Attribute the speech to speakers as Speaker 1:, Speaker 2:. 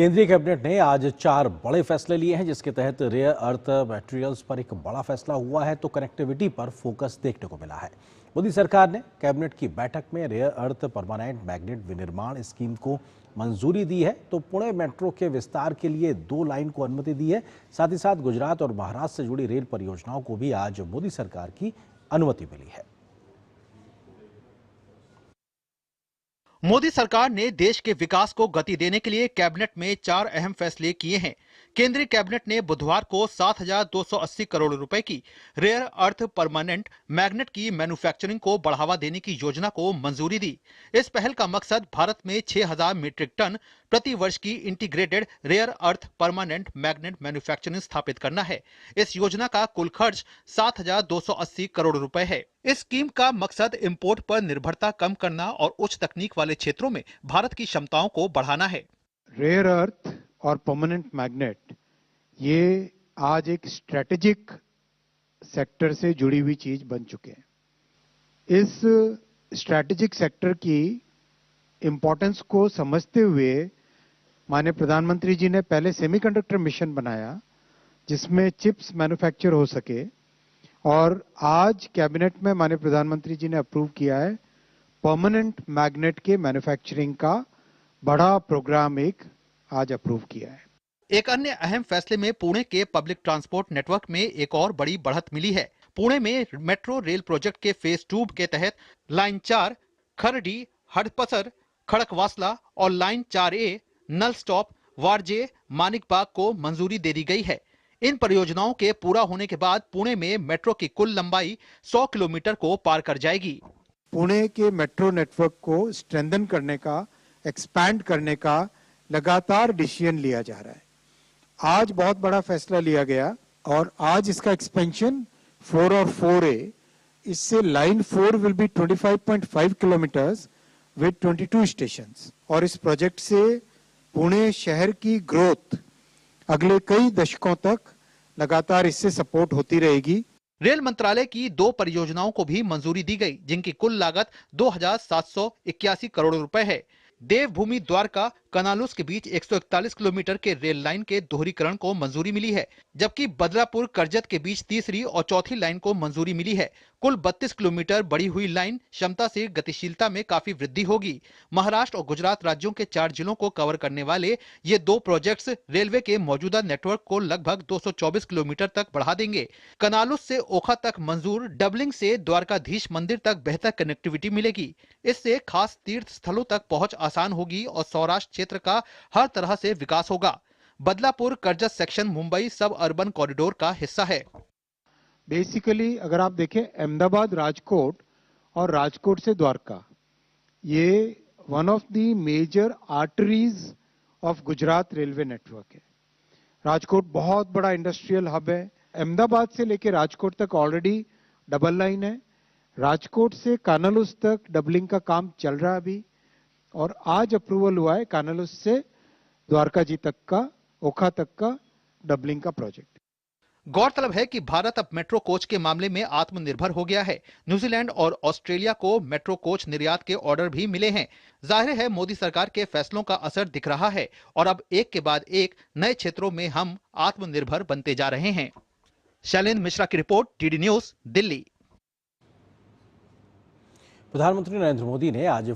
Speaker 1: केंद्रीय कैबिनेट ने आज 4 बड़े फैसले लिए हैं, जिसके तहत रेयर अर्थ मटेरियल्स पर एक बड़ा फैसला हुआ है तो कनेक्टिविटी पर फोकस देखने को मिला है। मोदी सरकार ने कैबिनेट की बैठक में रेयर अर्थ परमानेंट मैग्नेट विनिर्माण स्कीम को मंजूरी दी है तो पुणे मेट्रो के विस्तार के लिए 2 लाइन को अनुमति दी है। साथ ही साथ गुजरात और महाराष्ट्र से जुड़ी रेल परियोजनाओं को भी आज मोदी सरकार की अनुमति मिली है।
Speaker 2: मोदी सरकार ने देश के विकास को गति देने के लिए कैबिनेट में 4 अहम फैसले किए हैं। केंद्रीय कैबिनेट ने बुधवार को 7,280 करोड़ रुपए की रेयर अर्थ परमानेंट मैग्नेट की मैन्युफैक्चरिंग को बढ़ावा देने की योजना को मंजूरी दी। इस पहल का मकसद भारत में 6,000 मीट्रिक टन प्रति वर्ष की integrated rare earth permanent magnet manufacturing स्थापित करना है। इस योजना का कुल खर्च 7,280 करोड़ रुपए है। इस स्कीम का मकसद इंपोर्ट पर निर्भरता कम करना और उच्च तकनीक वाले क्षेत्रों में भारत की क्षमताओं को बढ़ाना है।
Speaker 3: रेयर अर्थ और परमानेंट मैग्नेट ये आज एक स्ट्रेटेजिक सेक्टर से जुड़ी हुई चीज बन चुके हैं। इस स्ट्रेटेजिक सेक्टर की इंपॉर्टेंस को समझते हुए माननीय प्रधानमंत्री जी ने पहले सेमीकंडक्टर मिशन बनाया जिसमें चिप्स मैन्युफैक्चर हो सके, और आज कैबिनेट में माननीय प्रधानमंत्री जी ने अप्रूव किया है परमानेंट मैग्नेट के मैन्युफैक्चरिंग का बड़ा प्रोग्राम एक आज अप्रूव किया है।
Speaker 2: एक अन्य अहम फैसले में पुणे के पब्लिक ट्रांसपोर्ट नेटवर्क में एक और बड़ी बढ़त मिली है। पुणे में मेट्रो रेल प्रोजेक्ट के फेज 2 के तहत लाइन 4 खरडी हडपसर खड़कवासला और लाइन 4A नल स्टॉप वारजे मानिकबाग को मंजूरी दे दी गई है। इन परियोजनाओं के पूरा होने के बाद पुणे में मेट्रो की कुल लंबाई 100 किलोमीटर को पार कर जाएगी।
Speaker 3: पुणे के मेट्रो नेटवर्क को स्ट्रेंथन करने का, एक्सपैंड करने का लगातार डिसीजन लिया जा रहा है। आज बहुत बड़ा फैसला लिया गया और आज इसका एक्सपेंशन 4 और 4A, इससे line 4 will be 25.5 kilometres with 22 stations, और इस प्रोजेक्ट से पुणे शहर की ग्रोथ अगले कई दशकों तक लगातार इससे सपोर्ट होती रहेगी।
Speaker 2: रेल मंत्रालय की 2 परियोजनाओं को भी मंजूरी दी गई, जिनकी कुल लागत 2,781 करोड़ रुपए है। देवभूमि द्वारका कनालूस के बीच 141 किलोमीटर के रेल लाइन के दोहरीकरण को मंजूरी मिली है, जबकि बदलापुर करजत के बीच तीसरी और चौथी लाइन को मंजूरी मिली है। कुल 32 किलोमीटर बढ़ी हुई लाइन क्षमता से गतिशीलता में काफी वृद्धि होगी। महाराष्ट्र और गुजरात राज्यों के 4 जिलों को कवर करने वाले ये 2 प्रोजेक्ट्स रेलवे के मौजूदा नेटवर्क को लगभग 224 किलोमीटर तक बढ़ा देंगे। कनालूस से ओखा तक मंजूर डबलिंग से द्वारकाधीश मंदिर तक बेहतर कनेक्टिविटी मिलेगी। इससे खास तीर्थ स्थलों तक पहुंच आसान होगी और सौराष्ट्र क्षेत्र का हर तरह से विकास होगा। बदलापुर करजत सेक्शन मुंबई सब अर्बन कॉरिडोर का हिस्सा है।
Speaker 3: बेसिकली अगर आप देखें अहमदाबाद राजकोट और राजकोट से द्वारका, ये one of the major arteries of Gujarat railway network है। राजकोट बहुत बड़ा इंडस्ट्रियल हब है। अहमदाबाद से लेकर राजकोट तक ऑलरेडी डबल लाइन है। राजकोट से कानालूस तक डबलिंग का काम चल रहा है अभी, और आज अप्रूवल हुआ है कानालूस से द्वारका जी तक का, ओखा तक का डबलिंग का प्रोजेक्ट।
Speaker 2: गौरतलब है कि भारत अब मेट्रो कोच के मामले में आत्मनिर्भर हो गया है। न्यूजीलैंड और ऑस्ट्रेलिया को मेट्रो कोच निर्यात के ऑर्डर भी मिले हैं। जाहिर है मोदी सरकार के फैसलों का असर दिख रहा है और अब एक के बाद एक नए क्षेत्रों में हम आत्मनिर्भर बनते जा रहे हैं। शैलेंद्र मिश्रा की रिपोर्ट, टीडी न्यूज, दिल्ली।
Speaker 1: प्रधानमंत्री नरेंद्र मोदी ने आज